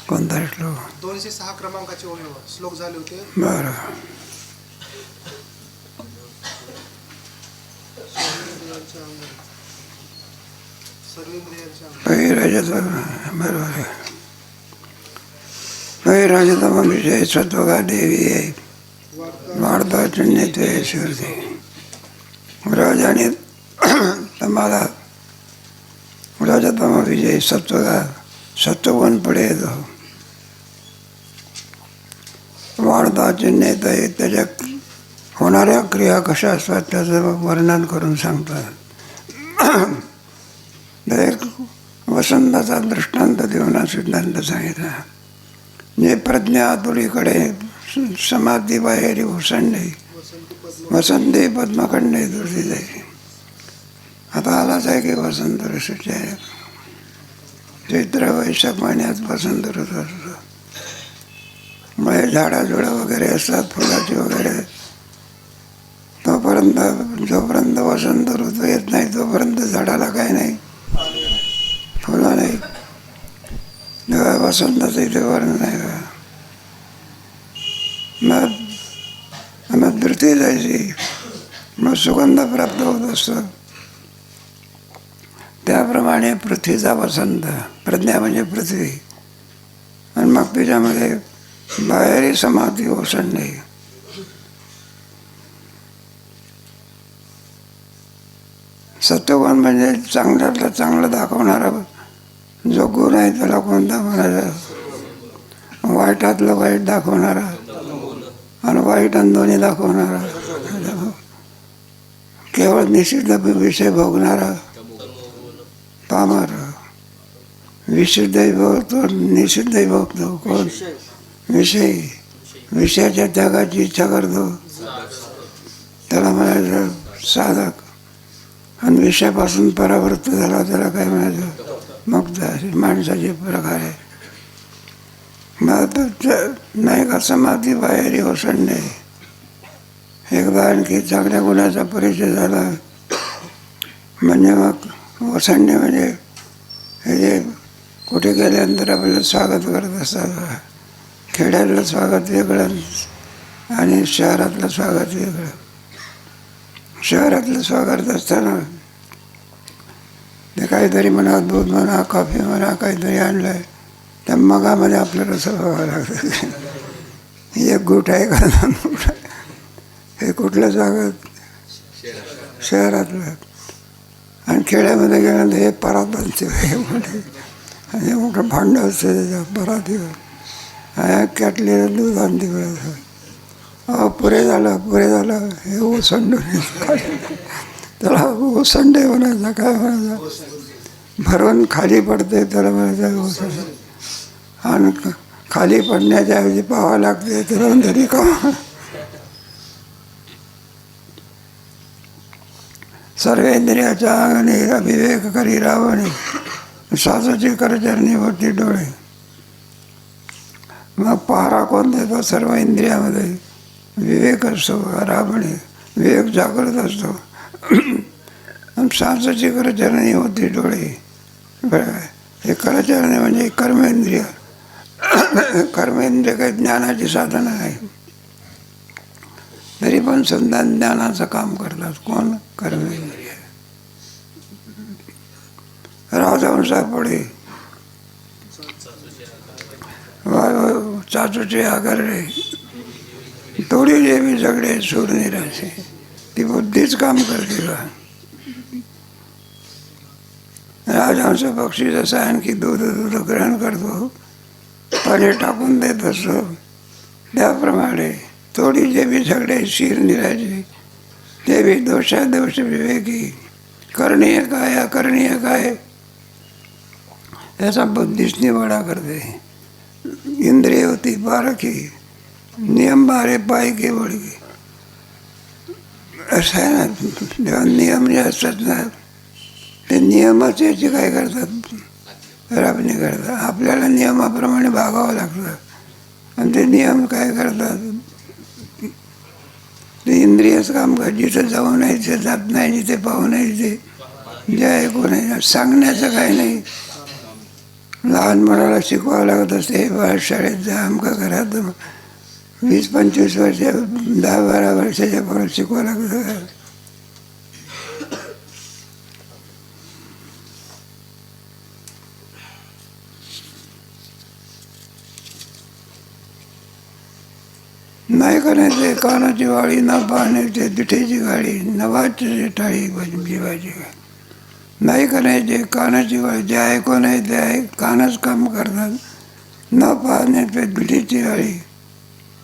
कोणता श्लोक? 206 क्रमांकाचे श्लोक झाले होते. बरं. बरोबर आहे. राजतम विजय सत्वगा देवी आहे वाढता चुन्यते ईश्वरती. राजाने तुम्हाला राजतम विजय सत्वगा सत्वगुण पुढे येतो. वाढता चिन्हित आहे त्याच्या होणाऱ्या क्रिया कशा असतात त्याचं वर्णन करून सांगतात. एक वसंताचा दृष्टांत देऊन हा सिद्धांत सांगितला. जे प्रज्ञा आतुरीकडे समाधी बाहेरी ओसंडे वसंती पद्मखंडे दुर्दिदे. आता आलाच आहे की वसंत ऋषीचे आहे. चैत्र वैशाख महिन्यात वसंत ऋतू असतो. मग झाडाझुडं वगैरे असतात फुलाची वगैरे. तोपर्यंत जोपर्यंत वसंत ऋतू येत नाही तोपर्यंत झाडाला काय नाही, फुलं नाही. वसंताचं इथे वर्णन आहे का? मग धृती जायची, मग सुगंध प्राप्त होत असतो. त्याप्रमाणे पृथ्वीचा वसंत, प्रज्ञा म्हणजे पृथ्वी, आणि मग त्याच्यामध्ये बाहेरी समाधी ओसंडणे. सत्वगुण म्हणजे चांगल्यातलं चांगलं दाखवणारा जो गुण आहे त्याला कोणता म्हणायचा? वाईटातलं वाईट दाखवणारा आणि वाईट आणि दोन्ही दाखवणारा, केवळ निषिद्ध विषय भोगणारा पामर. विशुद्धही भोगतो निषिद्धही भोगतो. कोण? विषयी. विषयाच्या त्यागाची इच्छा करतो त्याला म्हणायचं साधक. आणि विषयापासून परावृत्त झाला त्याला काय म्हणायचं? मुक्त. माणसाचे प्रकार आहे. नाही का समाधी बाहेरी ओसंडणे. एकदा आणखी चांगल्या गुणाचा परिचय झाला म्हणजे मग ओसंडणे म्हणजे हे जे कुठे गेल्यानंतर आपल्याला स्वागत करत असतात. खेड्यातलं स्वागत वेगळं आणि शहरातलं स्वागत वेगळं. शहरातलं स्वागत असताना ते काहीतरी म्हणा, दूध म्हणा, कॉफी म्हणा, काहीतरी आणलं आहे त्या मगामध्ये आपल्याला सगळं बघावं लागतं. एक गुट आहे का दोन गुट आहे. हे कुठलं स्वागत? शहरातलं. आणि खेड्यामध्ये गेल्यानंतर हे परातांचे हे मोठे आणि मोठं भांडं असतं त्याच्या परातीवर. कॅटलीला दूध आणते पुरे झालं हे ओसंडून त्याला ओसंडे म्हणायचा. काय म्हणायचा? भरवून खाली पडते त्याला म्हणायचं ओसंड. आणि खाली पडण्याच्या ऐवजी पाहावं लागते त्याला तरी का. सर्वेंद्रियाच्या अंगणे अभिवेक करी रावणे श्वासाची करचरणी होती डोळे. मग पहारा कोण देतो? सर्व इंद्रियामध्ये विवेक असतो. राबणे विवेक जागृत असतो. आणि श्वासाची करचरणी होती डोळे. हे करचरणे म्हणजे कर्मेंद्रिय. कर्मेंद्रिय काही ज्ञानाची साधनं आहे तरी पण सुद्धा ज्ञानाचं काम करतात. कोण? कर्मेंद्रिय. राजवंशापुढे चाचूचे आगरले थोडी जेवी सगळे सूर निराशे. ती बुद्धीच काम करते का? राजहंस पक्षी जसा आणखी दूध ग्रहण करतो, पाणी टाकून देत असतो, त्याप्रमाणे थोडी जेवी सगळे शीर निराशे. देवी दोष विवेकी. करणीय काय अकरणीय काय याचा बुद्धीच निवाडा करते. इंद्रिय होती बारकी, नियम बारे पाय के बळकी. असं आहे ना. जेव्हा नियम जे असतात ना ते नियमच याची काय करतात? राबणी करतात. आपल्याला नियमाप्रमाणे भागावं लागतं. आणि ते नियम काय करतात? ते इंद्रियच काम कर. जिथं जाऊ नाही ते जात नाही, जिथे पाहू नाही ते जे ऐकू नाही. सांगण्याचं काही नाही. लहान मुलाला शिकवावं लागत असते, बाळ शाळेत जा, आमका घरात 20-25 वर्ष 10-12 वर्षाच्या पोराला शिकवावं लागतं. नाही करायचे कानाची वाळी, न पाहण्याचे पिठेची गाडी, न वाचचे टाळी जीवाची. नाही करायचे कानाची वाळी, जे ऐकू नाही ते कानच काम करतात. न पाहण्याचे पिठेची गाडी,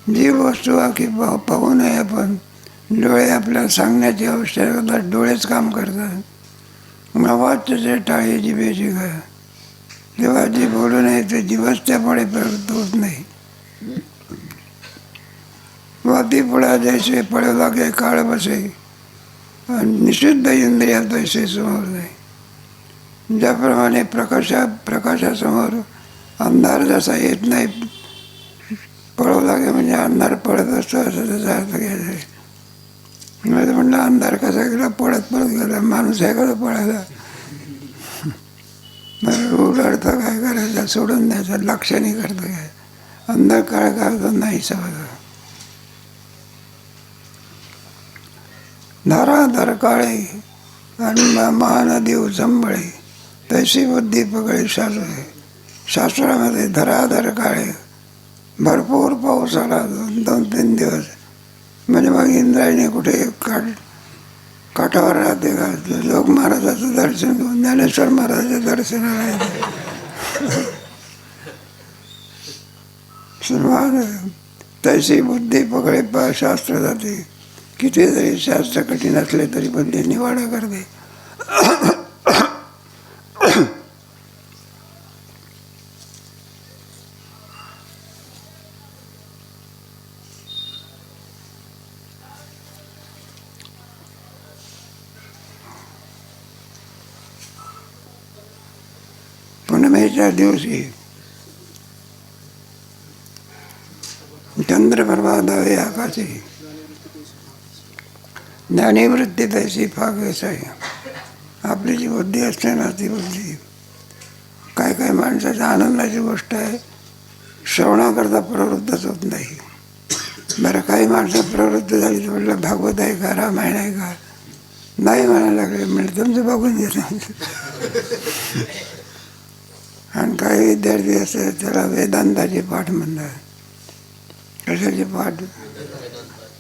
जी वस्तू की पाहू नये आपण, डोळे आपल्याला सांगण्याची आवश्यकता, डोळेच काम करतात. न वाचचे टाळी जिभेची गाय, जेव्हा जी बोलू नये ते जीवच त्यामुळे प्रवृत्त होत नाही. वाती पुढा जैसे पळू लागे काळ बसे, निषिद्ध इंद्रिया तैसे समोर नाही. ज्याप्रमाणे प्रकाशासमोर अंधार जसा येत नाही, पळू लागे म्हणजे अंधार पळत असतो असं त्याचा अर्थ घ्यायचा. म्हणलं अंधार कसा गेला, पळत गेला, माणूस आहे का पळायला. उलट काय करायचं, सोडून द्यायचं, लक्ष नाही करतं काय. अंधकार काय होतं नाही समजलं. धराधर काळे आणि महानदी उचंबळे, तैसी बुद्धी पकळे शास्त्रे. शास्त्रामध्ये धराधर काळे, भरपूर पाऊस आला 2-3 दिवस, म्हणजे मग इंद्रायणी कुठे काठावर राहते का. लोक महाराजाचं दर्शन घेऊन ज्ञानेश्वर महाराजाच्या दर्शनाला येते. तैसी बुद्धी पकळे शास्त्र जाते. किती जरी शास्त्र कठीण असले तरी पण ते निवाडा करते. पुनमेच्या दिवशी चंद्रप्रभा दावे आकाशी, ज्ञानीवृत्ती तैसी फागेस आहे. आपली जी बुद्धी असते ना ती बुद्धी काय काय माणसाच्या आनंदाची गोष्ट आहे, श्रवणाकरता प्रवृत्तच होत नाही. बरं काही माणसं प्रवृत्त झाली तर म्हटलं भागवत आहे का, रामायण आहे का, नाही म्हणायला लागले. म्हणजे तुमचं बघून घेत. आणि काही विद्यार्थी असतात त्याला वेदांताचे पाठ म्हणतात. कशाचे पाठ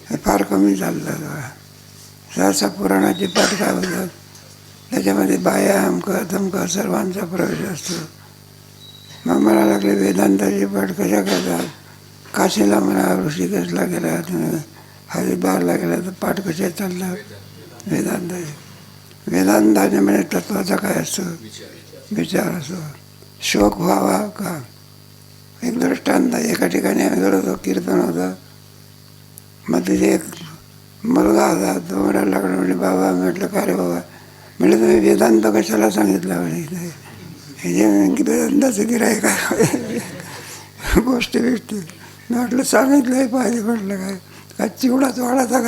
हे फार कमी चालतात. सहसा पुराणाचे पाठ काय होतात, त्याच्यामध्ये बाया अमकं तमकं सर्वांचा प्रवेश असतो. मग मला लागले वेदांताचे पाठ कशा करतात. काशीला म्हणा, ऋषिकेशला गेला, हरिद्वारला गेला तर पाठ कसे चालतात वेदांताचे. वेदांताचे म्हणजे तत्वाचा काय असतो, विचार असतो. शोक व्हावा का. एक दृष्टांत, एका ठिकाणी आम्ही गेलो होतो, कीर्तन होतं. मग तिथे एक मुलगा होता, तो म्हणायला लागला, म्हणजे बाबा. म्हटलं का रे बाबा. म्हणजे तुम्ही वेदांत कशाला सांगितलं म्हणे. हे जे वेदांताचं गिऱ्हाईक काय गोष्टी बिष्टी. म्हटलं सांगितलंही पाहिजे. म्हटलं काय चिवडाच वाढाचा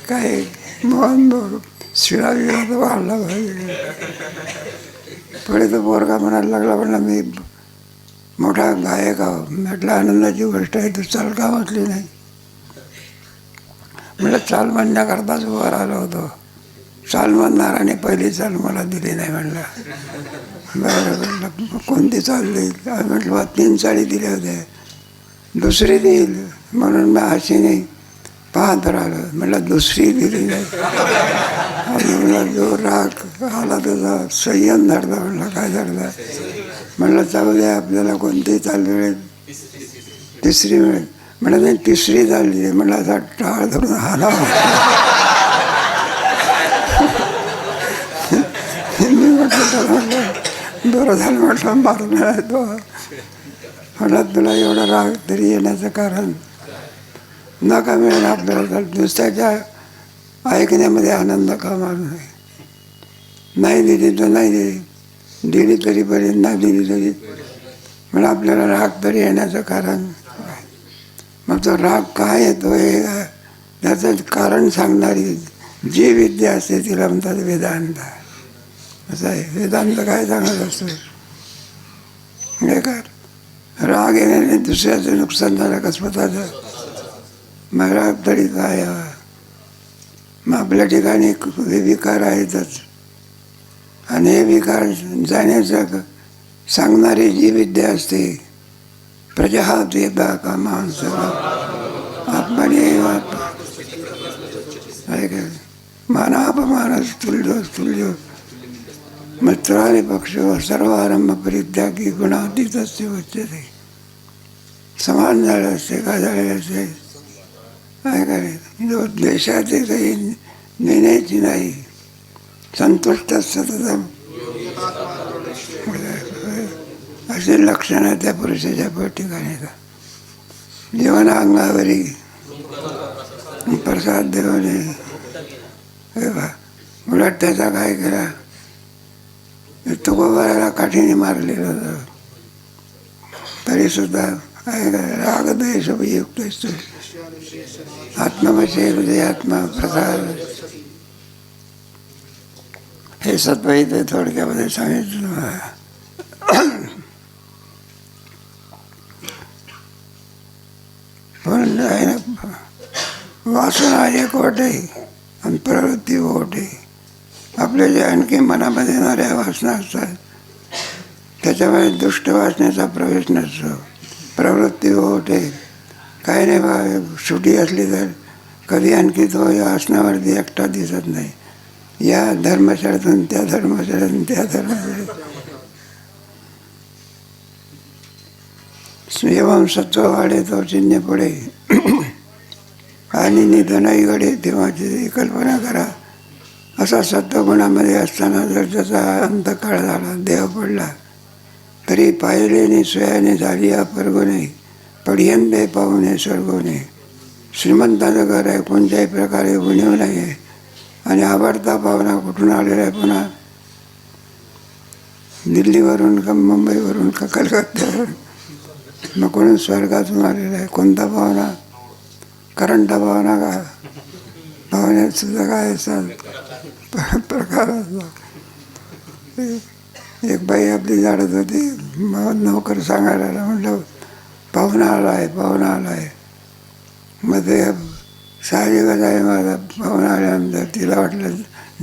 काय मोहन भाऊ शिळा विळा तर वाढला पाहिजे. पुढे तो पोरगा म्हणायला लागला, म्हणला मी मोठा गायक आहो. म्हटलं आनंदाची गोष्ट आहे, तू चाल का म्हटली नाही. म्हटलं चाल म्हणण्याकरताच वर आलो होतो. चाल म्हणणाराने पहिली चाल मला दिली नाही. म्हणलं बरं. म्हटलं कोणती चाल देईल. म्हटलं 3 चाळी दिल्या होत्या, दुसरी देईल म्हणून मी आशेने पाहत राहिलो. म्हटलं दुसरी दिली नाही. आणि मला जो राग आला त्याचा संयम धरला. म्हटलं काय धरला. म्हटलं चालू द्या, आपल्याला कोणतीही चाल मिळेल, तिसरी मिळेल. म्हणलं नाही तिसरी चाल दिली. म्हटलं असा टाळ धरून हाला. मी म्हटलं तर म्हटलं बरं झालं. म्हटलं मारून तो. म्हटलं तुला एवढा राग तरी येण्याचं कारण नका मिळेल आपल्याला. तर दुसऱ्याच्या ऐकण्यामध्ये आनंद का मारू नये. नाही दिली तर नाही दिली, दिली तरी बरी, नाही दिली तरी. म्हणून आपल्याला राग तरी येण्याचं कारण. मग तो राग काय येतो हे त्याचं कारण सांगणारी जी विद्या असते तिला म्हणतात वेदांत. असं आहे. वेदांत काय सांगत असतं, हे काय राग येण्याने दुसऱ्याचं नुकसान झालं का स्वतःचं, मग राग तरी काय हवा. मग आपल्या ठिकाणी हे विकार आहेतच, आणि हे विकार जाण्याचं सांगणारी जी विद्या असते, प्रजहाते का माणसं आत्मने मानापमानस तुल्यो मित्राने पक्षो सर्वारंभ परित्यागी गुणातीतस्य उच्यते. समान झालं असते का झाले असते, काय करायचं. जो द्वेषाचे काही नेण्याची नाही, संतुष्ट सततम, असे लक्षण त्या पुरुषाच्या ठिकाणी. जीवन अंगावरी प्रसाद देवाने उलट त्याचा काय केला, तुकोबाला काठीने मारलेलं होतं, तरी सुद्धा काय करा. रागद्वेष युक्त असतो आत्मवशे हृदय आत्मा प्रसाद. हे सत्व इथे थोडक्यामध्ये सांगितलं मला. पण आहे ना, वासना एक ओट आहे आणि प्रवृत्ती ओट आहे. आपल्या जे आणखी मनामध्ये येणाऱ्या वासना असतात त्याच्यामध्ये दुष्ट वासनेचा प्रवेश नसतो. प्रवृत्ती ओट आहे. काही नाही बा, सुटी असली तर कधी आणखी तो या आसनावरती एकटा दिसत नाही. या धर्मशाळेतून त्या धर्मशाळेतून त्या धर्मशाळेत एवं सत्व वाढे तो चिन्ह पुढे आणि निधनही घडे तेव्हाची कल्पना करा. असा सत्वगुणामध्ये असताना जर त्याचा अंतकाळ झाला, देह पडला, तरी पाहिलेने स्वयाने झाली अपरगुणे पडियंते पाहुणे स्वर्गुणे. श्रीमंताचं घर आहे, कोणत्याही प्रकारे उणीव नाही आहे, आणि आवडता पाहुणा कुठून आलेला आहे, पुन्हा दिल्लीवरून का मुंबईवरून का कलकत्त्यावरून, मग कोणी स्वर्गातून आलेला आहे. कोणता पाहुणा, करंटा पाहुणा का, पाहुण्यात सुद्धा काय असतात प्रकार असतात. एक बाई आपली झाडत होती, मग नोकर सांगायला आला, म्हटलं पाहुणा आला आहे, पाहुणा आला आहे. मग ते साहजिकच आहे, माझा पाहुणा आल्यानंतर तिला वाटलं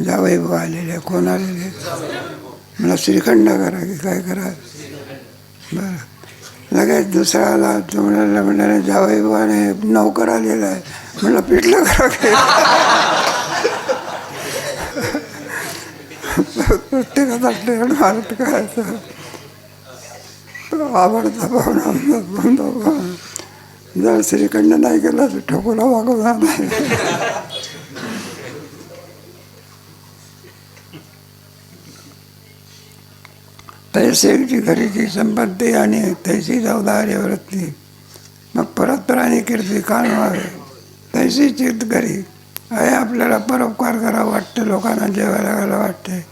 जावई भाऊ आलेले, कोण आलेले, मला श्रीखंड करा की काय करा. बरं, लगेच दुसरा आला, तो म्हणाला जावई भावाने नोकर आलेला आहे, म्हटलं पिठलं करा की. प्रत्येकात आपल्याकडे मारत काय आवडता पाहुणा कोणता पाहुणा. जर श्रीखंड नाही केला तर ठोकोला वागवणार नाही. तैसेची घरीची संपत्ती आणि तैसीच औदार्य वृत्ती, मग परस्पर आणि कीर्ती कान व्हावे. तैसीची घरी आहे, आपल्याला परोपकार करावं वाटतं, लोकांना जेवायला घालावं वाटते.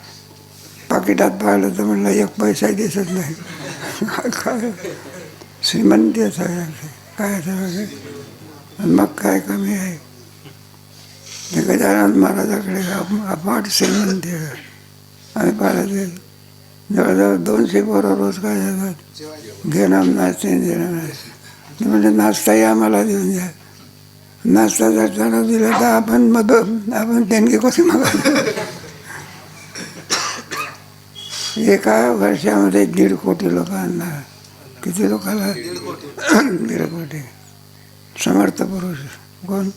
पाकिटात पाहिलं तर म्हणलं एक पैसाही दिसत नाही. काय श्रीमंती सगळ्यांचे काय सगळं, मग काय कमी आहे. गजानन महाराजाकडे अफाट श्रीमंती आहे. आम्ही पाहिलं ते जवळजवळ 200 पोरं रोज काय जातात, घेणं नाचते देणं नाचते. म्हणजे नाश्ताही आम्हाला देऊन द्या. नाश्ता जर त्याला दिला तर आपण देणगी कशी मागा. एका वर्षामध्ये 1.5 कोटी लोकांना, किती लोकांना, 1.5 कोटी. समर्थ पुरुष कोण,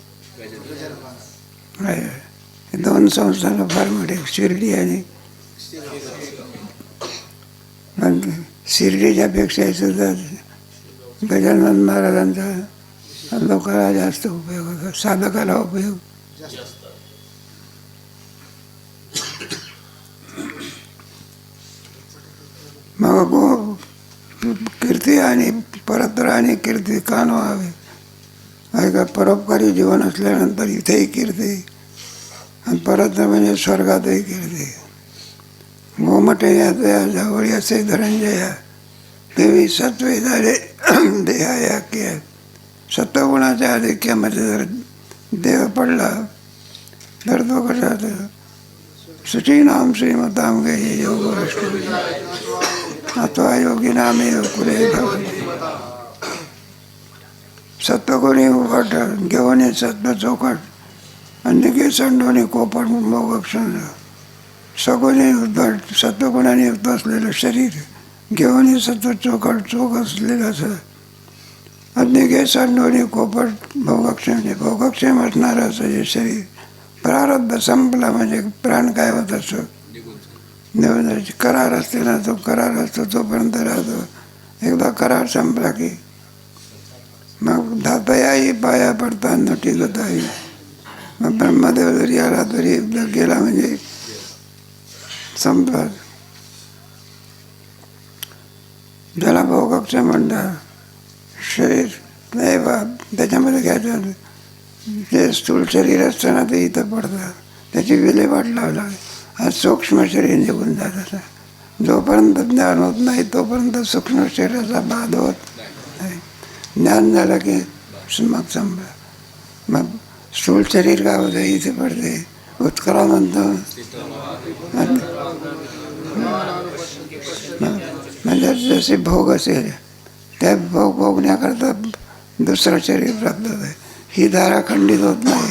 2 संस्थांना फार मोठे, शिर्डी आणि शिर्डीच्या पेक्षा सुद्धा गजानन महाराजांचा लोकांना जास्त उपयोग होतो, साधकाला उपयोग. मग कीर्ती आणि परत्र आणि कीर्ती कान व्हावे. ऐका, परोपकारी जीवन असल्यानंतर इथेही कीर्ती, आणि परत्र म्हणजे स्वर्गातही कीर्ती. गोमटे यातया जवळ असे धनंजया देवी सत्वे झाले देहाया की. सत्वगुणाच्या आधिक्यामध्ये जर देह पडला तर तो कसा शुचीनां श्रीमतां गेहि योगभ्रष्टो अथवा योगिनामेव कुले भवति. सत्वगुणी उघड घेऊन सत्व चौकट आणि संडोनी कोपट मोगक्षण सगुणी उद्धट सत्वगुणाने युक्त असलेलं शरीर घेऊन सत्व चौकट चोख असलेलं असं अग्निगे संडोनी कोपट भोगक्षेम असणारं असं जे शरीर प्रारब्ध संपला म्हणजे प्राण काय होत असतो निवडण्याची करार असते ना तो करार असतो तोपर्यंत राहतो. एकदा करार संपला की मग धातयाही पाया पडता न टिकताही. मग ब्रह्मदेव जरी आला तरी एकदा गेला म्हणजे संपला. ज्याला भोगक्षेम म्हणतात शरीर नाही बा त्याच्यामध्ये घ्यायचं जे स्थूल शरीर असतं ना ते इथं पडतं त्याची विल्हेवाट लावला. हा सूक्ष्म शरीर निघून जात असं जोपर्यंत ज्ञान होत नाही तोपर्यंत सूक्ष्म शरीराचा बाध होत नाही. ज्ञान झालं की मग संपलं. मग स्थूल शरीर काय होतं इथे पडते उत्करा म्हणतो म्हणजे जसे भोग असेल त्या भोग भोगण्याकरता दुसरं शरीर प्राप्त होतं. ही धारा खंडित होत नाही.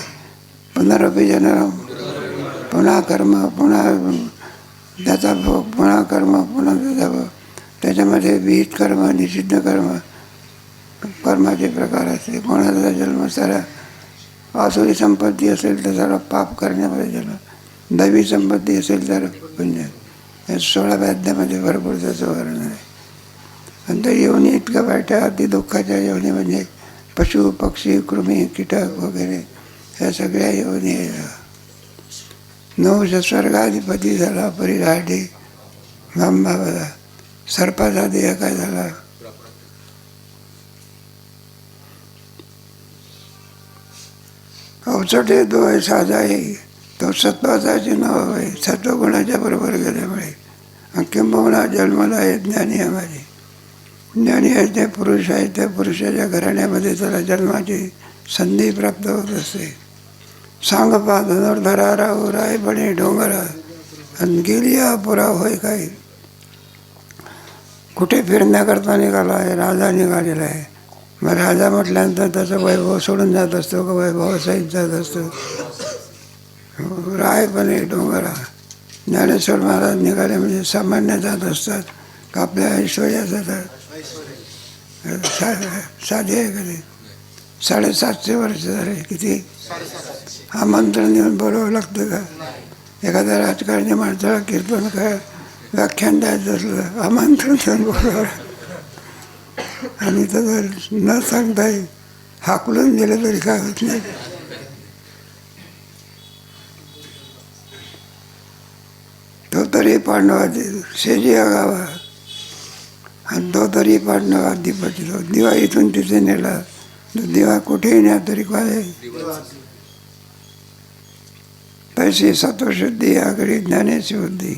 पुनरपि जननम पुन्हा कर्म पुन्हा त्याचा भोग पुन्हा कर्म पुन्हा त्याचा भोग. त्याच्यामध्ये विहित कर्म निषिद्ध कर्म कर्माचे प्रकार असते. कोणाचा जन्म सारा आसुरी संपत्ती असेल तर सारा पाप करण्यामध्ये जन्म, दैवी संपत्ती असेल तर पुण्य. या 16व्या अध्यायामध्ये भरपूर त्याचं वर्णन आहे. आणि त्या योनी इतकं वाईट अति दुःखाच्या योनी म्हणजे पशु पक्षी कृमी कीटक वगैरे ह्या सगळ्या योनी. 9 स्वर्गाधिपती झाला परिराठी भांबावला. सर्पाचा देह काय झाला अवचटे तो आहे साधा आहे तो सत्वाचा नाव आहे. सत्वगुणाच्या बरोबर गेल्यामुळे किंबहुना जन्माला आहे ज्ञानी आम्हाला. ज्ञानी आहे ते पुरुष आहे त्या पुरुषाच्या घराण्यामध्ये त्याला जन्माची संधी प्राप्त होत असते. सांगपा धनुर्धरा राहू राय बने डोंगरा आणि गेली पुरा होय काय. कुठे फिरण्याकरता निघाला आहे राजा निघालेला आहे. मग राजा म्हटल्यानंतर त्याचा वैभव सोडून जात असतो का वैभवासहित जात असतो. राय बने डोंगरा. ज्ञानेश्वर महाराज निघाले म्हणजे सामान्य जात असतात का आपल्या ऐश्वर्या जातात. साधे आहे कधी 750 वर्ष झाले किती आमंत्रण देऊन बोलावं लागतं का. एखाद्या राजकारणी माणसाला कीर्तन काय व्याख्यान द्यायचं असलं आमंत्रण देऊन बोलावं आणि तर न सांगता हाकलून दिलं तरी काय होत नाही. तो तरी पांडवाचे शेजिया गावा आणि तो तरी पांडवाधिपती. तो दिवा इथून तिथे नेला दिवा कुठेही न्या तरी काय. तशी सत्वशुद्धी आगरी ज्ञानेची बुद्धी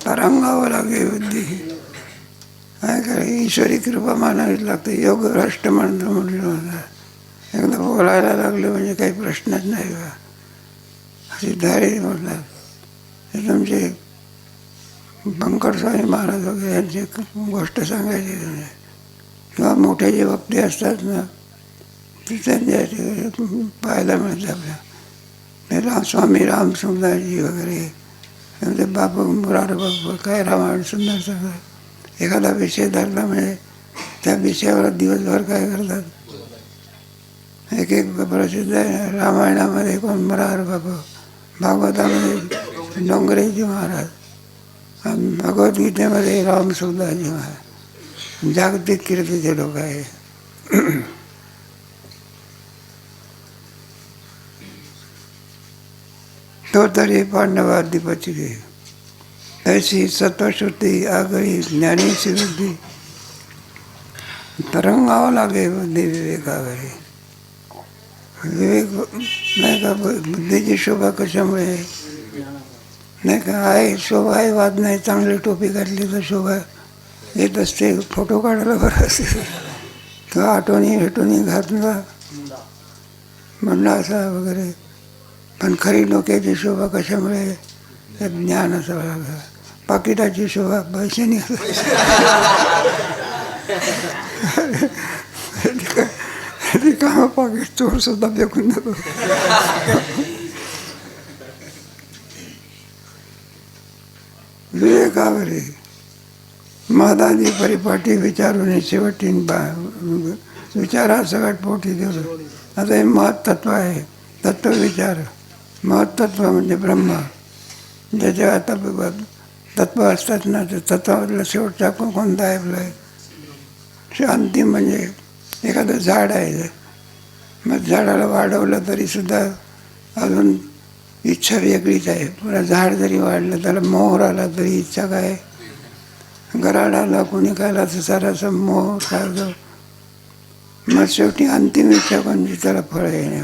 तरंगावं लागे बुद्धी काय करे. ईश्वरी कृपा मानावीच लागते. योग राष्ट्र म्हणतो म्हटलं एकदा बोलायला लागलं म्हणजे काही प्रश्नच नाही बा. सिद्धारी म्हटलं हे तुमचे बंकर स्वामी महाराज वगैरे यांची गोष्ट सांगायची म्हणजे किंवा मोठे जे वक्ते असतात ना ते त्यांच्या पाहायला मिळतं आपल्या. स्वामी रामसुंदरजी वगैरे त्यांचे बापू मुरार बापू काय रामायण सुंदर सांगतात. एखादा विषय धरला म्हणजे त्या विषयावर दिवसभर काय करतात. एक एक प्रसिद्ध आहे रामायणामध्ये कोण मुरार बापू, भागवतामध्ये डोंगरेजी महाराज, भगवद्गीतेमध्ये रामसुंदरजी महाराज. जागतिक कीर्तीचे लोक आहे. तो तरी पांडवाधिपती घे ऐसी सत्वशुद्धी आगळी ज्ञानीची बुद्धी तरंगावं लागे बुद्धी विवेकावरी. विवेक नाही का बुद्धीची शोभा कशामुळे नाही का आहे. शोभा आहे वाद नाही. चांगली टोपी घातली तर शोभा येत असते. फोटो काढायला बरं असते किंवा आठवणी भेटून घातला म्हणला असा वगैरे. पण खरी डोक्याची शोभा कशामुळे? तर ज्ञान असावं लागतं. पाकिटाची शोभा पैशाने रिकामं पाकिट चोर सुद्धा फेकून देतो. विवेकावरी महदादी परिपाठी विचारून शेवटीन विचारा सगळ्यात पोटी दिलं. आता हे महत्त्व आहे. तत्वविचार. महत्त्व म्हणजे ब्रह्म. ज्याच्या आता तत्व असतात ना, ते तत्वामधलं शेवटचा कोणता आहे आपलं? अंतिम म्हणजे एखादं झाड आहे. मग झाडाला वाढवलं तरीसुद्धा अजून इच्छा वेगळीच आहे. पुन्हा झाड जरी वाढलं त्याला मोहर आला तरी इच्छा काय? गराड आला कोणी खायला तर सारासा मोह खायचं. मग शेवटी अंतिम इच्छा कोणती? त्याला फळ येणे.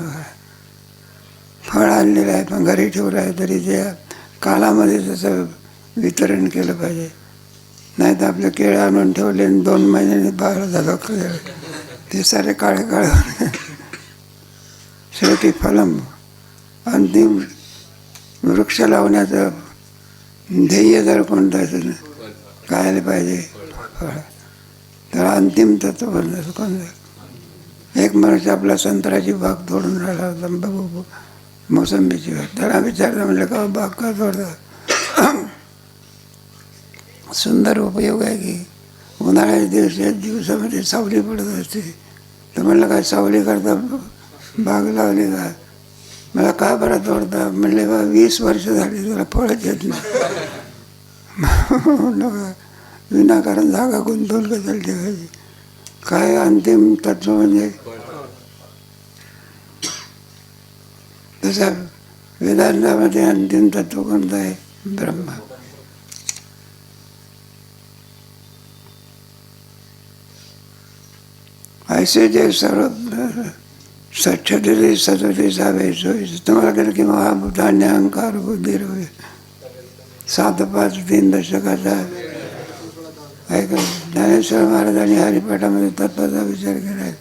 फळ आणलेलं आहे पण घरी ठेवलं आहे तरी त्या कालामध्ये त्याचं वितरण केलं पाहिजे. नाही तर आपले केळे आणून ठेवले आणि 2 महिन्यांनी बाहेर झालं केळं ते सारे काळे काळे. शेवटी फलम. अंतिम वृक्ष लावण्याचं ध्येय जर कोणतं असेल काय पाहिजे? फळ. तर अंतिम तत्व बनलं कोणतं? एक माणूस आपला संत्र्याची बाग तोडून राहिला होता, मोसंबीची बाग. त्याला विचारलं म्हटलं का बाग का तोडता? सुंदर उपयोग आहे की उन्हाळ्याच्या दिवसामध्ये सावली पडत असते. तर म्हणलं काय सावली करता बाग लावली का? मला का बरं तोडता? म्हणले बा 20 वर्ष झाली त्याला फळच येत नाही. म्हणलं विनाकारण जागा गुंतवून कशाला ठेवायची? काय अंतिम तत्व म्हणजे तसं वेदांतामध्ये अंतिम तत्व कोणतं आहे? ब्रह्म. ऐसे जे सर्व सच्छते सतते सावे सोयी. तुम्हाला केलं की महाभूतान्य अहंकार बुद्धी रोय 7, 5, 3 दशकाचा आहे का? ज्ञानेश्वर महाराजांनी हरिपाठामध्ये तत्वाचा विचार केला आहे.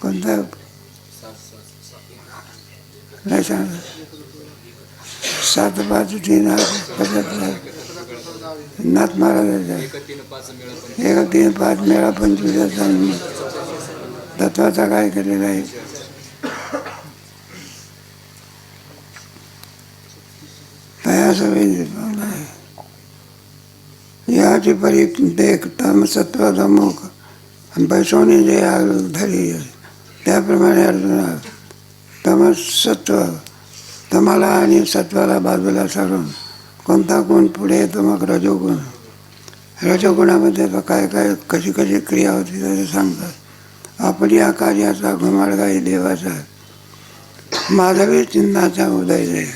कोणता नाही सांगत? 7, 5, 3 नाथ महाराजांचा 1, 3, 5 मेळा 25 तत्वाचा काय केलेला आहे? याची परी देख तम सत्वमुख बैसवणी जे धरी. त्याप्रमाणे अर्जुना तमसत्व तमाला आणि सत्वाला बाजूला सारून कोणता गुण पुढे येतो? मग रजोगुण. रजोगुणामध्ये काय काय कशी कशी क्रिया होती ते सांगतात. आपली कार्याचा घुमाडगाई देवाचा माधवी चिन्हाचा उदय दे.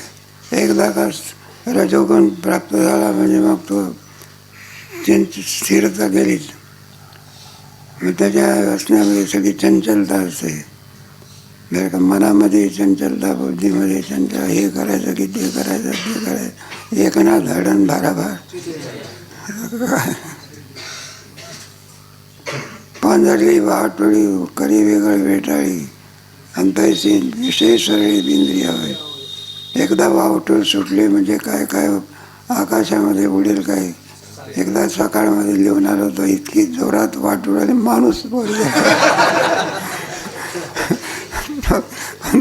एकदा का रजोगुण प्राप्त झाला म्हणजे मग तो स्थिरता गेलीच. मग त्याच्या असण्यामध्ये सगळी चंचलता असते. जर का मनामध्ये चंचलता, बुद्धीमध्ये चंचल, हे करायचं की ते करायचं, ते करायचं, एकना धडण भाराभार. पांझरली वाटोळी करी वेगळ वेटाळी अंतैसी विशेष सरळी बिंद्रिया होय. एकदा वावटूळ सुटली म्हणजे काय काय आकाशामध्ये उडेल काय. एकदा सकाळमध्ये लिहून आलो होतो, इतकी जोरात वाटोळ आली माणूस बोलले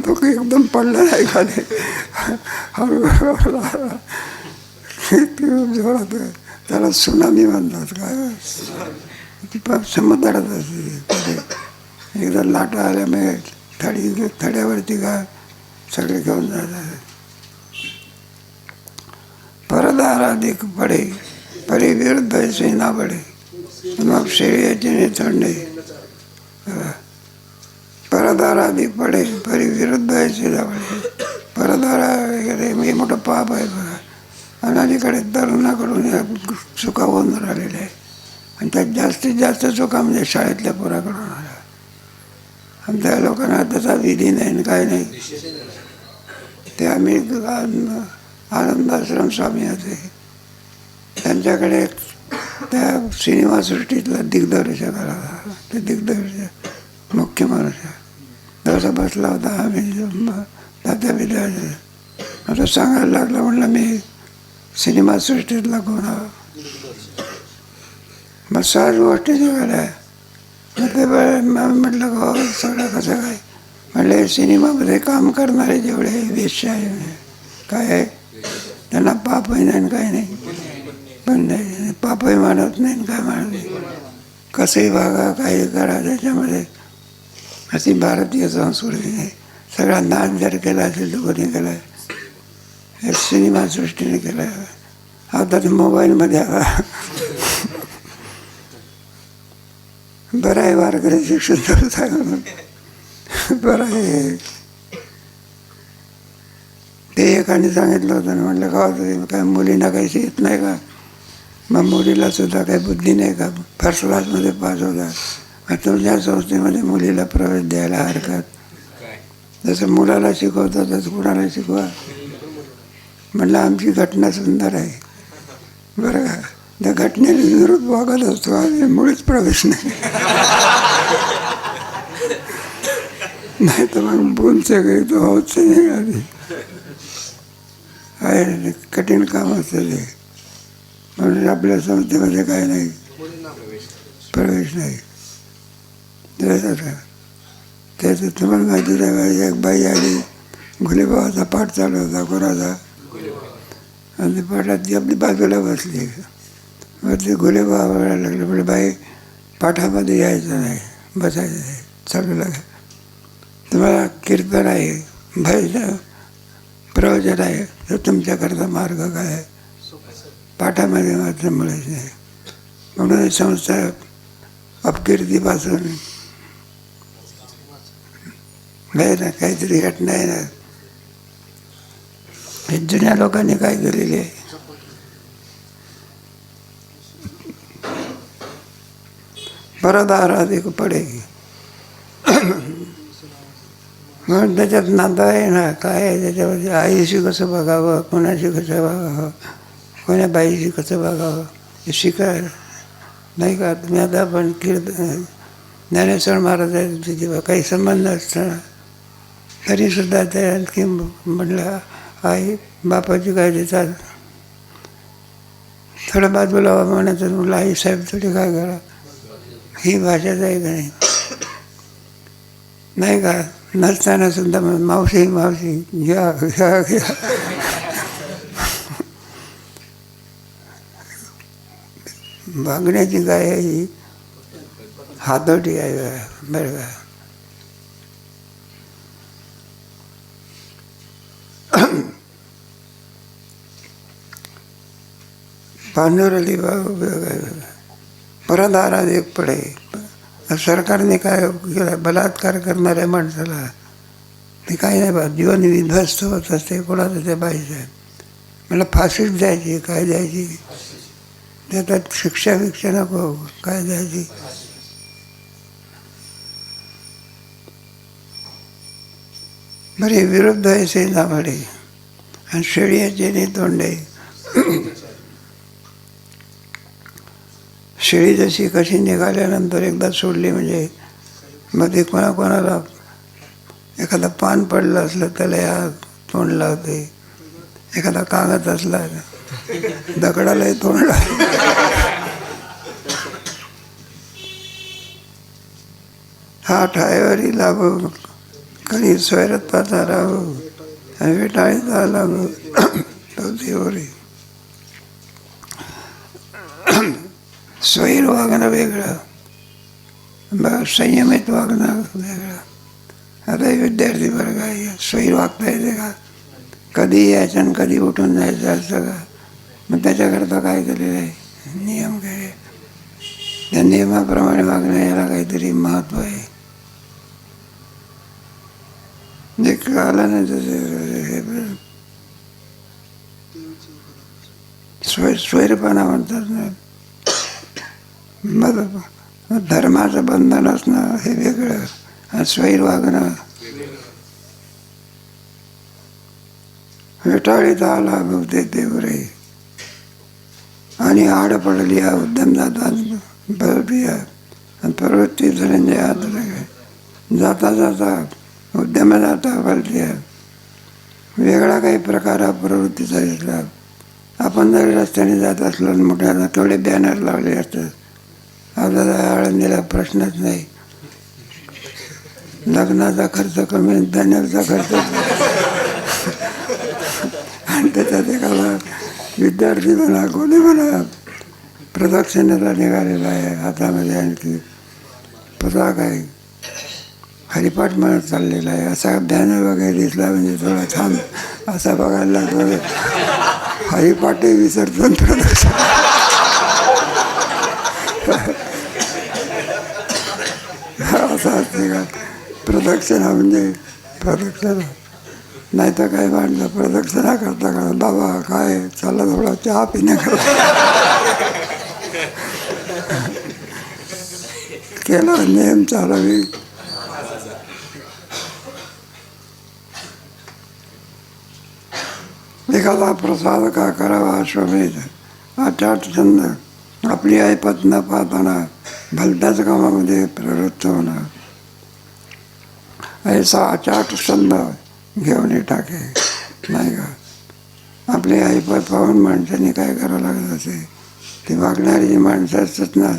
तो एकदम पडला नाही खाली. हळूहळू इतकी जोरात. त्याला सुनामी म्हणतात. काय समुद्रात असते. एकदा लाटा आल्यामुळे थड्यावरती का सगळे घेऊन जातात. परदाराधिक पडे परी विरुद्ध ऐसे ना पडे. मग शेळीचे चढणे. परदाराधिक पडे परी विरुद्ध ऐसे ना पडे. परदारा वगैरे हे मोठं पाप आहे बघा. आणि अलीकडे तरुणाकडून चुका होऊन राहिलेल्या आहे. आणि त्यात जास्तीत जास्त चुका म्हणजे शाळेतल्या पोराकडून आल्या. आणि त्या लोकांना त्याचा विधी नाही काय नाही. ते आम्ही आनंदाश्रम स्वामी होते, त्यांच्याकडे त्या सिनेमासृष्टीतला दिग्दर्शक आला. ते दिग्दर्शक मुख्य माणूस तसा बसला होता. आम्ही तात्या विद्यार्थी आता सांगायला लागला, म्हणलं मी सिनेमा सृष्टीतला कोण आहो. मग सहज गोष्टी निघाल्या. मग ते म्हटलं हो सगळं कसं काय. म्हणले सिनेमामध्ये काम करणारे जेवढे वेश्या आहे काय आहे त्यांना पापही नाही काही नाही, पण नाही पापही मानत नाही काय मानत नाही. कसंही वागा काही करा त्याच्यामध्ये अशी भारतीय संस्कृती आहे. सगळा नाच जर केला असेल तर कोणी केला आहे, सिनेमा सृष्टीने केला आहे. आता ते मोबाईलमध्ये आला. बरं आहे वारकरी शिक्षण करत आहे म्हणून बरं आहे. ते एकाने सांगितलं होतं, म्हटलं का काय मुलींना काही येत नाही का. मग मुलीला सुद्धा काही बुद्धी नाही का, फर्स्ट क्लासमध्ये पास होता. मग तुमच्या संस्थेमध्ये मुलीला प्रवेश द्यायला हरकत, जसं मुलाला शिकवतं तसं कुणाला शिकवा. म्हटलं आमची घटना सुंदर आहे बरं का, त्या घटनेला विरोध वागत असतो आम्ही, मुळीच प्रवेश नाही. नाही तर मग बोलचे काही तो होतच नाही. आहे कठीण काम असतं ते. म्हणून आपल्या संस्थेमध्ये काय नाही, प्रवेश नाही. त्याचं तुम्हाला माहिती आहे, एक बाई आली, गुलेबाबाचा पाठ चालू होता कोणाचा, आणि ते पाठात ती आपली बाजूला बसली. मग ते गुलेबाबा बोलायला लागले, म्हणजे बाई पाठामध्ये यायचं नाही, बसायचं नाही, चालू लागा. तुम्हाला कीर्तन आहे, भजन प्रवचन आहे, तर तुमच्याकरता मार्ग काय आहे, पाठामध्ये मात्र मिळत नाही. म्हणून संस्था अपकीर्तीपासून नाही ना, काहीतरी घटना आहे ना. हे जुन्या लोकांनी काय केलेली आहे. परत आराधिक पडे म्हणून त्याच्यात नातं आहे ना, काय आहे त्याच्यामध्ये. आईशी कसं बघावं, कोणाशी कसं बघावं, कोण्या बाईशी कसं बघावं हे शिका नाही का. तुम्ही आता आपण कीर्तन ज्ञानेश्वर महाराजांची जेव्हा काही संबंध असताना तरीसुद्धा ते आणखी म्हटलं आई बापाची काय देतात, थोडं बाजूला म्हणायचं, म्हटलं आई साहेब थोडी काय करा. ही भाषाच आहे का नाही का. नसताना सुद्धा मावशी मावशी घ्या घ्या घ्या. वागण्याची काय आहे ही हातोटी आहे बरं का. पांडुरली परत आराधिक पडे. सरकारने काय केलं, बलात्कार करणाऱ्या माणसाला ते काही नाही बा, जीवन विध्वस्त होत असते कोणाचं ते पाहिजे. मला फाशीच द्यायची, काय द्यायची, त्याच्यात शिक्षा विक्षा नको, काय द्यायची. बरे विरुद्ध आहे सेनामडे आणि शेळीचे तोंडे. शेळी जशी कशी निघाल्यानंतर एकदा सोडली म्हणजे मग ते कोणाकोणाला एखादं पान पडलं असलं त्याला या तोंड लावते, एखादा कागद असला दगडालाही तोंड लावते. हा ठायवरी लागू कधी स्वैरत पाहता राहू आणि वेटाळीचा लागू देवरी. स्वैर वागणं वेगळं, संयमित वागणं वेगळं. आता विद्यार्थी वर्ग आहे, स्वैर वागता येते का, कधी यायचं आणि कधी उठून जायचं असं का. मग त्याच्याकरता काय केलेलं आहे, नियम काय, त्या नियमाप्रमाणे वागणं याला काहीतरी महत्त्व आहे. जे कळलं नाही तसे स्वैरपणा म्हणतात ना. मग धर्माचं बंधन असणं हे वेगळं आणि स्वैर वागणं. वेटाळीत आला गवते देवरे आणि आड पडली या उद्यम जातात बळबिया आणि प्रवृत्ती धनंजय हात जाता जाता उद्यम जाता बलटिया वेगळा काही प्रकार हा प्रवृत्तीचा दिसला. आपण जर रस्त्याने जात असलो मोठ्यानं थोडे बॅनर लावले असतात, आपल्याला आळंदीला प्रश्नच नाही. लग्नाचा खर्च कमी, धान्याचा खर्च आणि त्याच्यात एखादा विद्यार्थी म्हणा कोणी म्हणा प्रदक्षिणेला निघालेला आहे, हातामध्ये आणखी पताक आहे, हरिपाठ म्हणत चाललेला आहे, असा बॅनर वगैरे दिसला म्हणजे थोडा थांब असा बघायला लागतो. हरिपाठही विसरतो प्रदक्षिण. असं असते का प्रदक्षिणा म्हणजे प्रदक्षिणा नाही तर काय मांडलं प्रदक्षिणा करता का बाबा काय चला थोडा चहा पिण्या केला नेम चालावी. एखादा प्रसाद का करावा अश्वमेध आचाट छंद, आपली ऐपत न पाहताना भलत्याच कामामध्ये प्रवृत्त होणं, ऐसा आचाट छंद घेऊन टाके. नाही का आपली ऐपत पाहून माणसाने काय करावं लागत असे, ती वागणारी जी माणसं असतात ना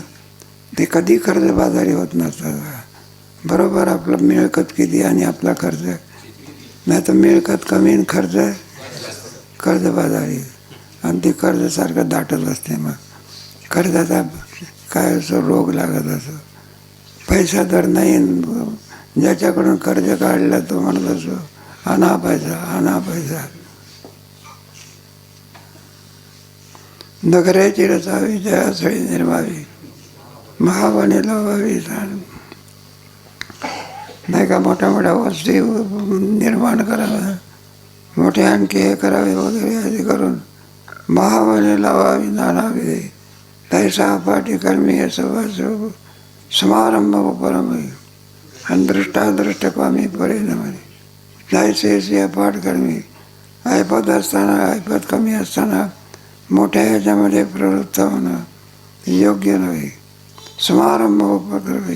ते कधी कर्जबाजारी होत नसतात. बरोबर आपलं मिळकत किती आणि आपला खर्च, नाही तर मिळकत कमी आणि खर्च कर्जबाजारी, आणि ती कर्जासारखं दाटत असते. मग कर्जाचा काय असो रोग लागत असो, पैसा तर नाही, ज्याच्याकडून कर्ज काढलं तो म्हणत असो आणा पैसा आणा पैसा. नगराची रचावी जयासळी निर्मावी, महावने लावावी. नाही का मोठ्या मोठ्या वस्ती निर्माण कराव्या, मोठे आणखी हे करावे वगैरे आधी करून महावने लावावी नानावी. तैसा पाठी कर्मी असं समारंभ परमय आणि दृष्टादृष्ट कामी परे न म्हणे. जायचे पाठ कर्मी ऐपत असताना ऐपत कमी असताना मोठ्या ह्याच्यामध्ये प्रवृत्त होणं योग्य नव्हे. समारंभ उपक्रम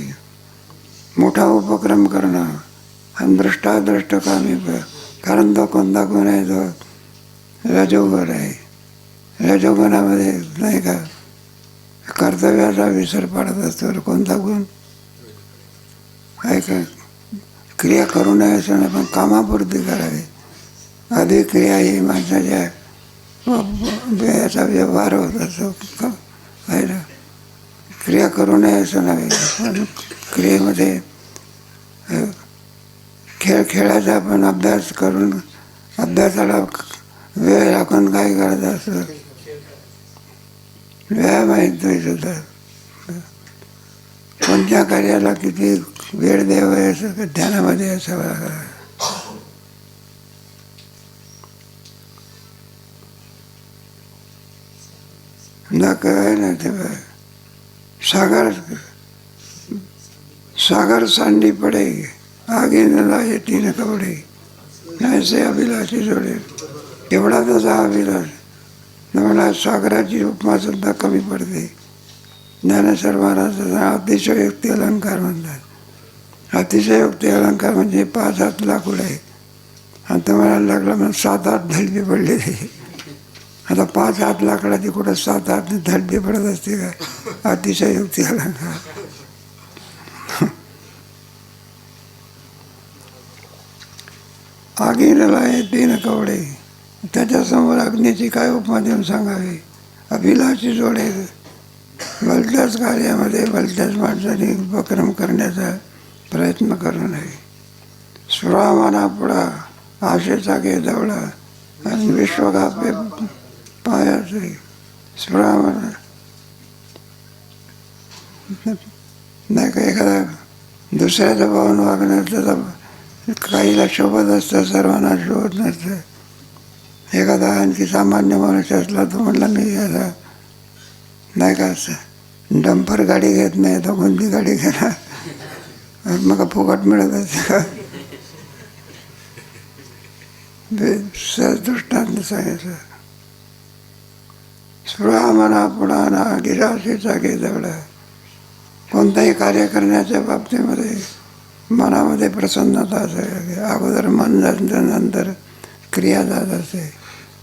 मोठा उपक्रम करणं आणि दृष्टादृष्ट कामी, कारण तो कोणता गुण आहे तो रजोगुण आहे. रजोगुणामध्ये नाही का कर्तव्याचा विसर पडत असतो. कोणता गुण आहे का क्रिया करू नये असं नाही, पण कामापुरती करावी. अधिक क्रिया ही माणसाच्या याचा व्यवहार होत असतो. आहे ना, क्रिया करू नये असं नाही, पण क्रियेमध्ये खेळ खेळायचा पण अभ्यास करून अभ्यासाला वेळ राखून काय करायचं असं व्यायाम आहे तो सुद्धा. कोणत्या कार्याला किती वेळ द्यावा असं ध्यानामध्ये असावा. न काय ना तेव्हा सागर सागर सांडी पडे आगे न लाये तीन कपडे, ऐसे अभिलाषी जोडे. एवढा तसा अभिलाष मला सागराची उपमा सुद्धा कमी पडते. ज्ञानेश्वर महाराजांचा अतिशयोक्ती अलंकार म्हणतात. अतिशयोक्ती अलंकार म्हणजे 5-7 लाकूड आहे आणि तो म्हणायला लागला मग 7-8 धडबी पडलेली. आता 5-8 लाकडाची कुठं 7-8 धडबी पडत असते का. अतिशयोक्ती अलंकार. आगीला आहे 3 कवडे, त्याच्यासमोर अग्नीची काय उपमा देऊन सांगावी. अभिलाषी जोडे भलत्याच कार्यामध्ये भलत्याच माणसाने उपक्रम करण्याचा प्रयत्न करू नये. सुरामाना पुढा आशेचा घे जवळा आणि विश्वगापे पायाचे. सुरामाना नाही का एखादा दुसऱ्याचं पाहून वागणं त्याचा काहीला शोभत असतं, सर्वांना शोभत नसतं. एखादा आणखी सामान्य माणूस असला तो म्हणला मी याला नाही का असं डंपर गाडी घेत नाही तर कोणती गाडी घेणार, मग फुकट मिळत असते का. सहज दृष्टांत सांगायचं. स्पृहा मना पुढा ना गिराशीचा घे जवळ. कोणताही कार्य करण्याच्या बाबतीमध्ये मनामध्ये प्रसन्नता असावी. अगोदर मन नंतर क्रिया जात असते.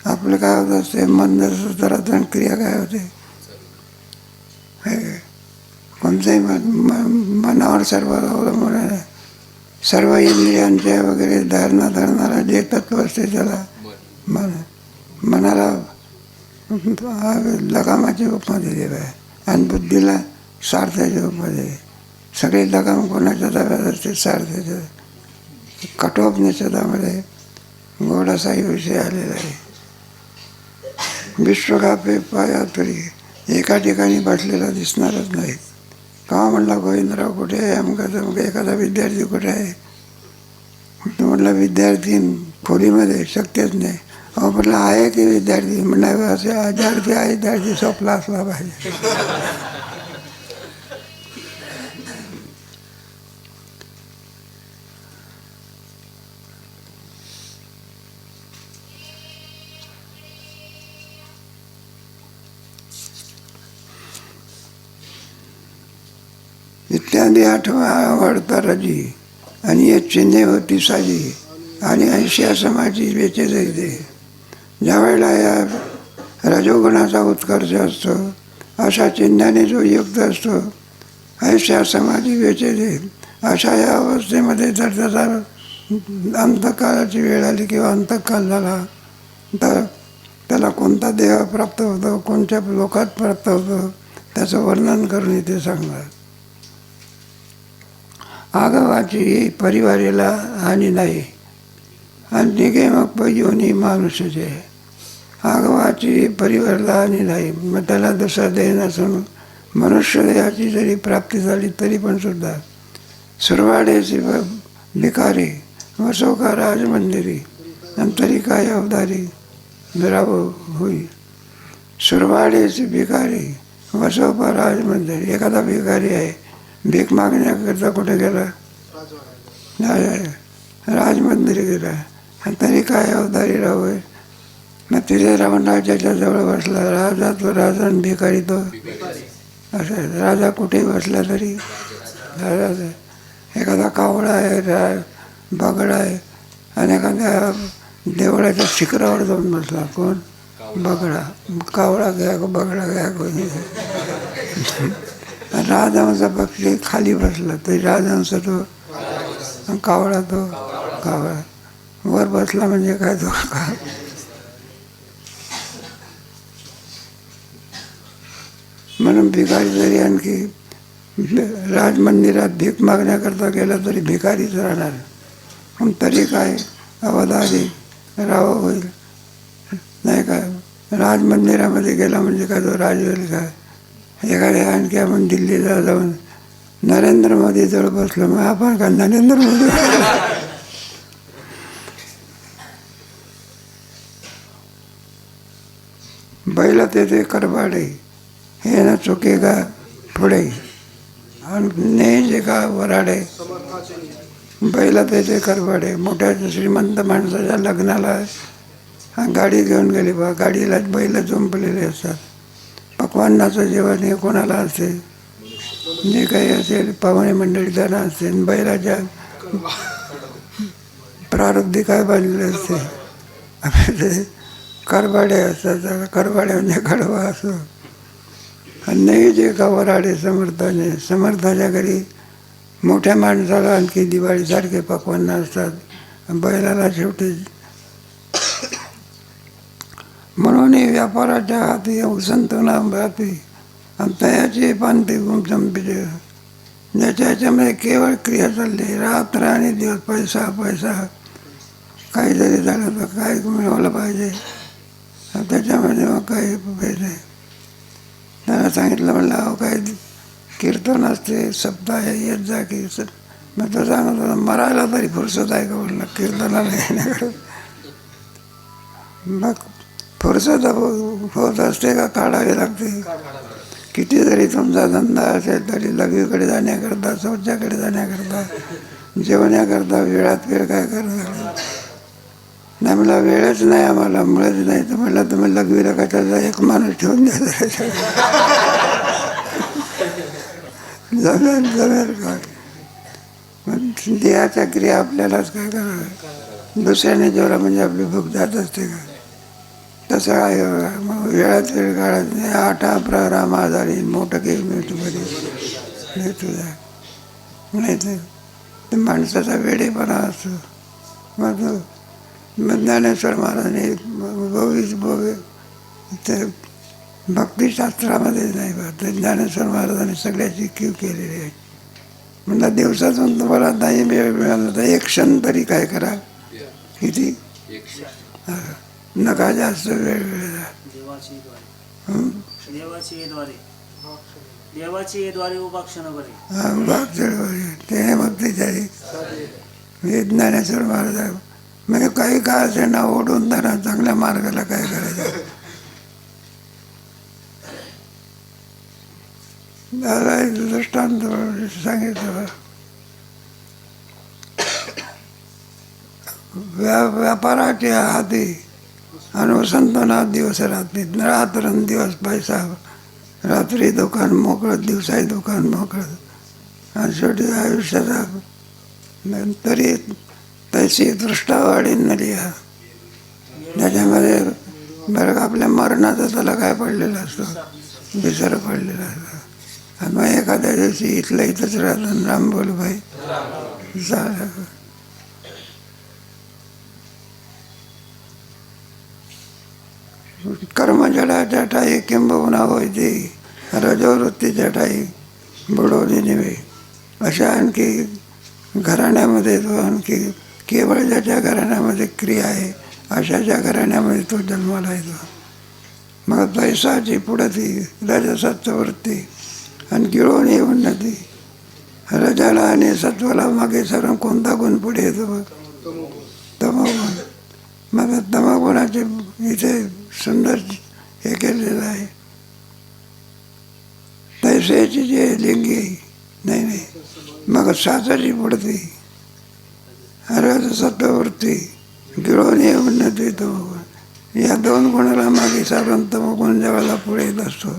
आपलं काय होत असते, मन जसं तरत क्रिया काय होते. हे कोणत्याही मनावर सर्व अवलंबून आहे. सर्व इंद्रियांच्या वगैरे धरणारा जे तत्व असते त्याला मन. मनाला लगामाची उपमा दिलेली आहे आणि बुद्धीला स्वार्थाची उपमा दिली. सगळे लगाम कोणाच्या ताब्यात असते, स्वार्थाच्या. कठोपनिषदामध्ये गोड असाही विषय आलेला आहे. विश्व का पे पाया तरी एका ठिकाणी बसलेला दिसणारच नाही. का म्हणला गोविंदराव कुठे आहे, अमका एखादा विद्यार्थी कुठे आहे. म्हटलं विद्यार्थी खोलीमध्ये शक्यच नाही. अहो म्हटलं आहे की विद्यार्थी. म्हणलं असे विद्यार्थी आहे, विद्यार्थी झोपला असला पाहिजे. इत्यादी आवडता रजी आणि ये चिन्हे होती साजी आणि ऐशी समाजी वेचे जायचे. ज्या वेळेला या रजोगुणाचा उत्कर्ष असतो, अशा चिन्हाने जो युक्त असतो, ऐशा समाधी वेचे जाईल. अशा या अवस्थेमध्ये जर त्याचा अंतकाळाची वेळ आली किंवा अंतकाल झाला तर त्याला कोणता देह प्राप्त होतो, कोणत्या लोकात प्राप्त होतो, त्याचं वर्णन करून इथे सांगणार. आगावाची परिवारेला हानी नाही आणि निघे मग योनी माणूसचे. आगावाची परिवाराला हानी नाही. मग त्याला दुसरा देह नसून मनुष्य देहाची जरी प्राप्ती झाली तरी पण सुद्धा सुरवाडेची भिकारी वसोका राजमंदिरी नंतरी काय अवधारी बिराव होई. सुरवाडेची भिकारी वसोपा राजमंदिरी. एखादा भिकारी आहे, भीक मागण्याकरता कुठे गेला, राजमंदिरी गेला. आणि तरी काय अवधारी राहू. मग तिथे रावण राजाच्या जवळ बसला. राजा तो राजा आणि भिकारी तो असं. राजा कुठेही बसला तरी राजा. एखादा कावळा आहे, बगड आहे आणि एखाद्या देवळाच्या शिखरावर जाऊन बसला. कोण? बगडा. कावळा घ्या बगडा घ्या कोणी. राजहंस पक्षी खाली बसला तरी राजहंस तो, कावळा तो कावळा. वर बसला म्हणजे काय तो का. म्हणून भिकारी जरी आणखी राजमंदिरात भीक मागण्याकरता गेला तरी भिकारीच राहणार. पण तरी काय अवधारी राहावं होईल नाही काय. राजमंदिरामध्ये गेला म्हणजे काय तो राज होईल काय. एखाद्या आणखी आपण दिल्लीला जाऊन नरेंद्र मोदी जवळ बसलो, मग आपण का नरेंद्र मोदी. बैला तेथे करबाडे हे ना चुके का पुढे आणि नेजे का वराडे. बैला तेथे करबाडे. मोठ्या श्रीमंत माणसाच्या लग्नाला गाडी घेऊन गेली बा. गाडीला बैल जुंपलेले असतात. पक्वान्नाचं जेवण हे कोणाला असते, जे काही असेल पाहुणे मंडळी त्यांना असते. बैलाच्या प्रारब्धी काय बांधलेले असते, करबाडे असतात. करबाडे म्हणजे कडवा असतो. आणि जे का वराडे समर्थाने. समर्थाच्या घरी मोठ्या माणसाला आणखी दिवाळीसारखे पक्वान्न असतात. बैलाला शेवटी म्हणून व्यापाराच्या हाती उसंतुना हाती आणि तयाची पानते गुमचंपीचे. ज्याच्या ह्याच्यामध्ये केवळ क्रिया चालली रात्र आणि दिवस. पैसा पैसा काही जरी झालं तर काय मिळवलं पाहिजे त्याच्यामध्ये. मग काही पैसे त्याला सांगितलं म्हणलं अहो काय कीर्तन असते सप्ताह येत जा की. मग तो सांगत होता मरायला तरी फुरसत आहे का म्हणलं कीर्तनाला येण्याकडे. मग फुरसत होत असते का काढावी लागते. किती जरी तुमचा धंदा असेल तरी लघवीकडे जाण्याकरता, शौचाकडे जाण्याकरता, जेवण्याकरता वेळात वेळ काय करणार नाही. मला वेळच नाही आम्हाला मुळेच नाही. तर म्हटलं तुम्ही लघवीला कशाचा एक माणूस ठेवून द्यायचा. जमेल जमेल काय. देहाच्या क्रिया आपल्यालाच काय करावं. दुसऱ्याने जेवढा म्हणजे आपली भूक जात असते का तसं आहे बघा. मग वेळात वेळ काढत नाही. 8 प्रहरा आजारी मोठं काही मिळतो बरी तुझा नाही तर ते माणसाचा वेडेपणा असतो. मग ज्ञानेश्वर महाराजांनी ते भक्तिशास्त्रामध्ये नाही बा तर ज्ञानेश्वर महाराजांनी सगळ्याची कीव केलेली आहे. म्हणलं दिवसातून तुम्हाला नाही वेळ मिळाला तर 1 क्षण तरी काय करा. किती नका जास्त वेळ वेळेला ते मग त्याच्याही ज्ञानेश्वर महाराज म्हणजे काही काळ ना ओढून त्यांना चांगल्या मार्गाला काय करायचं. दादा एक दृष्टांत सांगितलं. व्यापाराच्या हाती आणि वसंतनाथ दिवस रात्री रात्रंदिवस पैसा रात्री दुकान मोकळत दिवसाही दुकान मोकळत आणि शेवटी आयुष्याचा तरी तशी दृष्टावाढी लिहा त्याच्यामध्ये बरं आपल्या मरणाचं त्याला काय पडलेलं असतं विसर पडलेला असतो. आणि मग एखाद्या दिवशी इथलं इथंच राहतं राम बोल भाई झालं. कर्मजडाच्या ठाई किंबहुना होती रजोवृत्तीच्या ठाई बुडवली निवे. अशा आणखी घराण्यामध्ये तो आणखी केवळ ज्याच्या घराण्यामध्ये क्रिया आहे अशाच्या घराण्यामध्ये तो जन्माला येतो. मग पैसाची पुढती रजसत्ववृत्ती आणि गिळून येऊन नदी रजाला आणि सत्वाला मागे सरून कोणता गुण पुढे येतो बघ तमोगुण. मग तमोगुणाचे इथे सुंदर हे केलेलं आहे. तैसेची जे लिंगी नाही मग साचाची पुढती रजसत्ववृत्ती गिळून येऊन नदी तमोगुण. या 2 गुणाला मागे सारून तमोगुण ज्यावेळेला पुढे येत असतो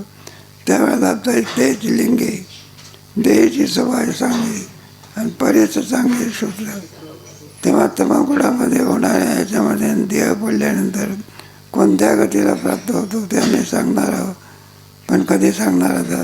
त्यावेळेला तेच लिंगी देहाची सवय चांगली आणि पर्याचं चांगली सुटलं तेव्हा तमोगुणामध्ये होणाऱ्या ह्याच्यामध्ये देह पडल्यानंतर कोणत्या गतीला प्राप्त होतो ते आम्ही सांगणार आहोत. पण कधी सांगणार आता